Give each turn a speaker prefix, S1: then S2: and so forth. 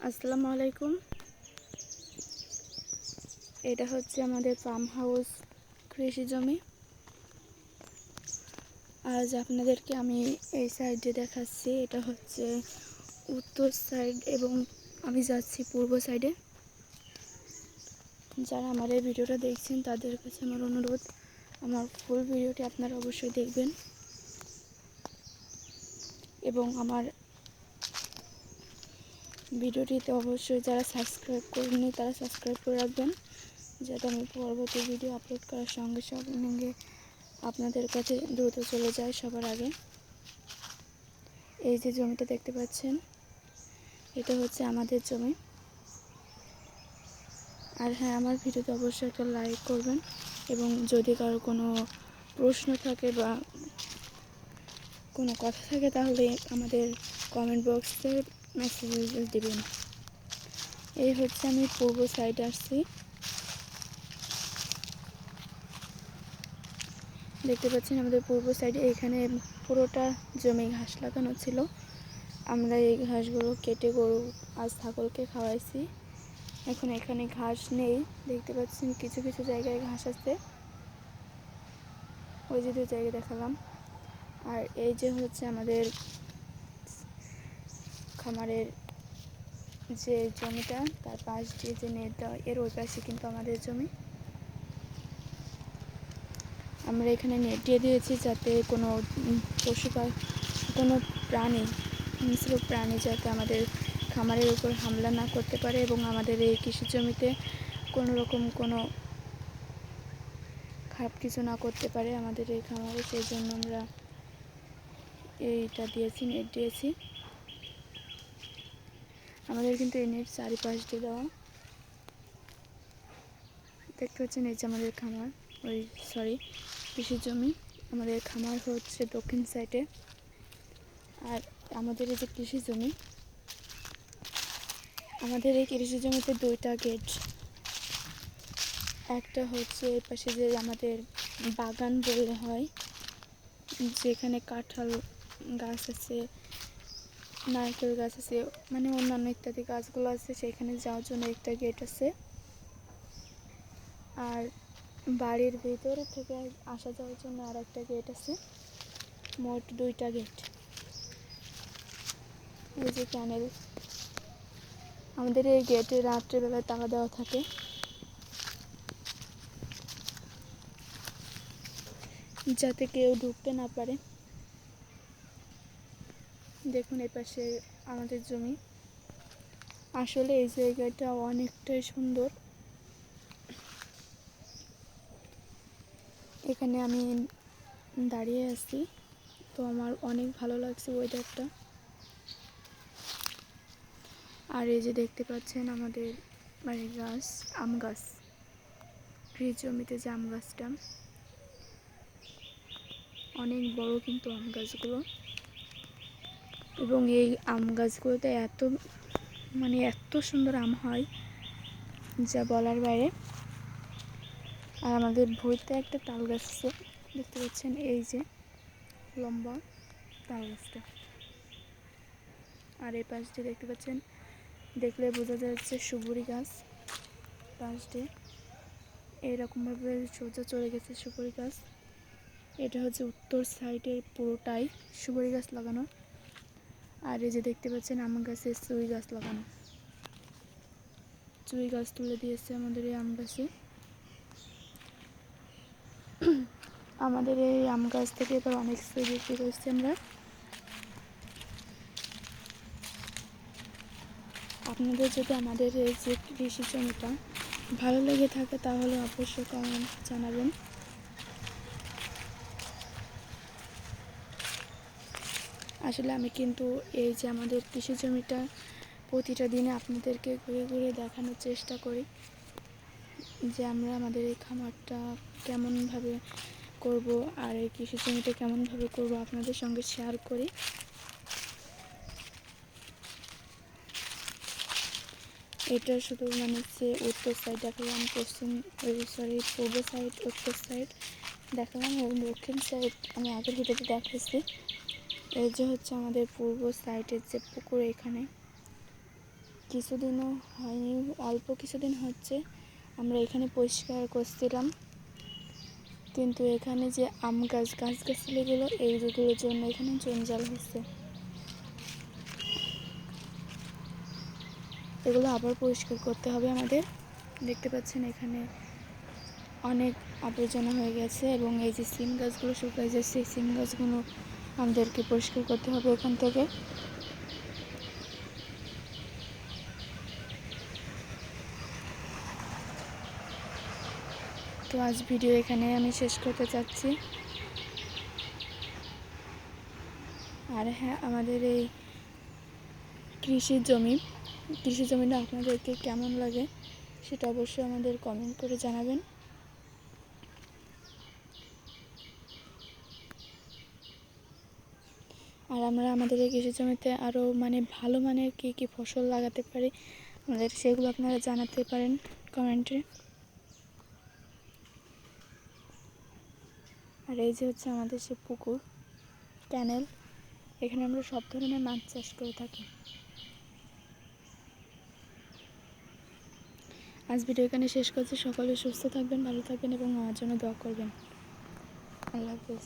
S1: আসসালামু আলাইকুম। এটা হচ্ছে আমাদের ফার্ম হাউস কৃষি জমি। আজ আপনাদেরকে আমি এই সাইডে দেখাচ্ছি। এটা হচ্ছে উত্তর সাইড এবং আমি যাচ্ছি পূর্ব সাইডে। যারা আমার এই ভিডিওটা দেখছেন তাদের কাছে আমার অনুরোধ, আমার ফুল ভিডিওটি আপনারা অবশ্যই দেখবেন এবং আমার ভিডিওটিতে অবশ্যই যারা সাবস্ক্রাইব করেননি তারা সাবস্ক্রাইব করে রাখবেন, যাতে আমি পরবর্তী ভিডিও আপলোড করার সঙ্গে সঙ্গে আপনাদের কাছে দ্রুত চলে যায় সবার আগে। এই যে জমিটা দেখতে পাচ্ছেন, এটা হচ্ছে আমাদের জমি। আর হ্যাঁ, আমার ভিডিওতে অবশ্যই একটা লাইক করবেন এবং যদি কারো কোনো প্রশ্ন থাকে বা কোনো কথা থাকে তাহলে আমাদের কমেন্ট বক্সে মেসেজ দেবেন। এই হচ্ছে আমি পূর্ব সাইডে আসছি। দেখতে পাচ্ছেন আমাদের পূর্ব সাইডে এখানে পুরোটা জমি ঘাস লাগানো ছিল। আমরা এই ঘাসগুলো কেটে গরু আর ছাগলকে খাওয়াইছি। এখন এখানে ঘাস নেই, দেখতে পাচ্ছেন কিছু কিছু জায়গায় ঘাস আছে, ওই যে 2 জায়গায় দেখালাম। আর এই যে হচ্ছে আমাদের খামারের যে জমিটা, তার পাশ দিয়ে যে নেট দেওয়া, এর ওই পাশে কিন্তু আমাদের জমি। আমরা এখানে নেট দিয়ে দিয়েছি যাতে কোনো কোনো প্রাণী, হিংস্র প্রাণী যাতে আমাদের খামারের উপর হামলা না করতে পারে এবং আমাদের এই কৃষি জমিতে কোনো রকম কোনো খারাপ কিছু না করতে পারে আমাদের এই খামারে। সেই জন্য আমরা এইটা দিয়েছি, নেট দিয়েছি। আমাদের কিন্তু এই নেট চারিপাশ দিয়ে দেওয়া। দেখতে পাচ্ছেন এই যে আমাদের খামার, কৃষি জমি। আমাদের খামার হচ্ছে দক্ষিণ সাইডে। আর আমাদের এই যে কৃষি জমি, আমাদের এই কৃষি জমিতে 2টা গেট। একটা হচ্ছে এই পাশে যে আমাদের বাগান বললে হয়, যেখানে কাঁঠাল গাছ আছে, নারকেল গাছ আছে, মানে অন্যান্য ইত্যাদি গাছগুলো আছে, সেখানে যাওয়ার জন্য একটা গেট আছে। আর বাড়ির ভিতর থেকে আসা যাওয়ার জন্য আর একটা গেট আছে। মোট 2টা গেট। এই যে ক্যানেল, আমাদের এই গেটে রাত্রেবেলায় তালা দেওয়া থাকে যাতে কেউ ঢুকতে না পারে। দেখুন এই পাশে আমাদের জমি। আসলে এই জায়গাটা অনেকটাই সুন্দর। এখানে আমি দাঁড়িয়ে আছি, তো আমার অনেক ভালো লাগছে ওয়েদারটা। আর এই যে দেখতে পাচ্ছেন আমাদের বাড়ির গাছ, আম গাছ, কৃষি জমিতে যে আম গাছটা অনেক বড় কিন্তু আম গাছগুলো। এবং এই আম গাছগুলোতে এত সুন্দর আম হয় যা বলার বাইরে। আর আমাদের ভুঁইতে একটা তাল গাছ আছে, দেখতে পাচ্ছেন এই যে লম্বা তাল গাছটা। আর এই পাশ দিয়ে দেখতে পাচ্ছেন, দেখলে বোঝা যাচ্ছে সুপুরি গাছ। পাশ দিয়ে এরকমভাবে সোজা চলে গেছে সুপুরি গাছ। এটা হচ্ছে উত্তর সাইডে পুরোটাই সুপুরি গাছ লাগানো। আর এই যে দেখতে পাচ্ছেন আম গাছে চুই গাছ লাগানো, চুই গাছ তুলে দিয়েছে আমাদের এই আম গাছে। আমাদের এই আম গাছ থেকে এবার অনেক চুই বিক্রি করছি আমরা। আপনাদের যদি আমাদের এই যে কৃষি জমিটা ভালো লেগে থাকে তাহলে অবশ্যই কমেন্ট জানাবেন। আসলে আমি কিন্তু এই যে আমাদের কৃষি জমিটা প্রতিটা দিনে আপনাদেরকে ঘুরে ঘুরে দেখানোর চেষ্টা করি যে আমরা আমাদের এই খামারটা কেমনভাবে করব আর এই কৃষি জমিটা কেমনভাবে করব আপনাদের সঙ্গে শেয়ার করি। এটা শুধু যে উত্তর সাইড দেখালাম, পূর্ব সাইড, উত্তর সাইড দেখালাম এবং দক্ষিণ সাইড আমি আগের ভিডিওতে দেখাচ্ছি। এই যে হচ্ছে আমাদের পূর্ব সাইডের যে পুকুর, এখানে কিছুদিনও হয়নি, অল্প কিছুদিন হচ্ছে আমরা এখানে পরিষ্কার করছিলাম, কিন্তু এখানে যে আম গাছগাছালিগুলো এইগুলোর জন্য এখানে জঞ্জাল হচ্ছে। এগুলো আবার পরিষ্কার করতে হবে আমাদের। দেখতে পাচ্ছেন এখানে অনেক আবর্জনা হয়ে গেছে এবং এই যে সিম গাছগুলো শুকায় যাচ্ছে, এই সিম গাছগুলো আমাদেরকে পরিষ্কার করতে হবে এখান থেকে। তো আজ ভিডিও এখানে আমি শেষ করতে চাচ্ছি। আর হ্যাঁ, আমাদের এই কৃষি জমিটা আপনাদেরকে কেমন লাগে সেটা অবশ্যই আমাদের কমেন্ট করে জানাবেন। আর আমরা আমাদের এই কৃষি জমিতে আরও ভালো মানের কী ফসল লাগাতে পারি আমাদের সেগুলো আপনারা জানাতে পারেন কমেন্টে। আর এই যে হচ্ছে আমাদের সে পুকুর, ক্যানেল, এখানে আমরা সব ধরনের মাছ চাষ করে থাকি। আজ ভিডিও এখানে শেষ করছি। সকলে সুস্থ থাকবেন, ভালো থাকবেন এবং আমার জন্য দোয়া করবেন। আল্লাহ হাফেজ।